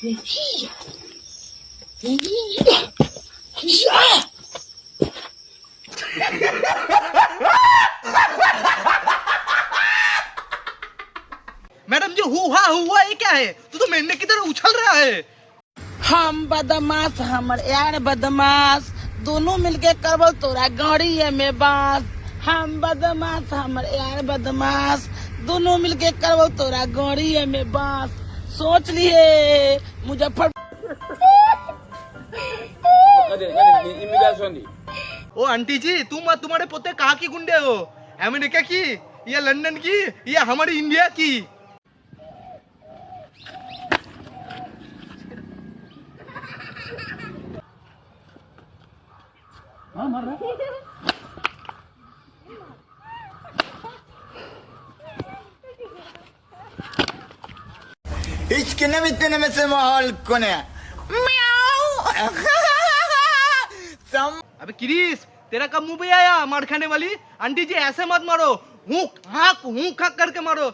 Madam जी हुआ ये क्या है? तू तो मेंढक की तरह उछल रहा है। हम बदमाश हमर यार बदमाश दोनों मिलके करबो तोरा गाड़ी है में बास। हम बदमाश हमर यार बदमाश दोनों मिलके करबो तोरा गाड़ी है में बास। सोच लिए मुजफ्फर ओ आंटी जी, तुम और तुम्हारे पोते कहाँ की गुंडे हो? अमेरिका की या लंदन की या हमारी इंडिया की? इश्किने मितने में से माहौल कोने अबे क्रिस, तेरा कब मुंह पे आया मार खाने वाली? आंटी जी ऐसे मत मारो, हुक हाक करके मारो,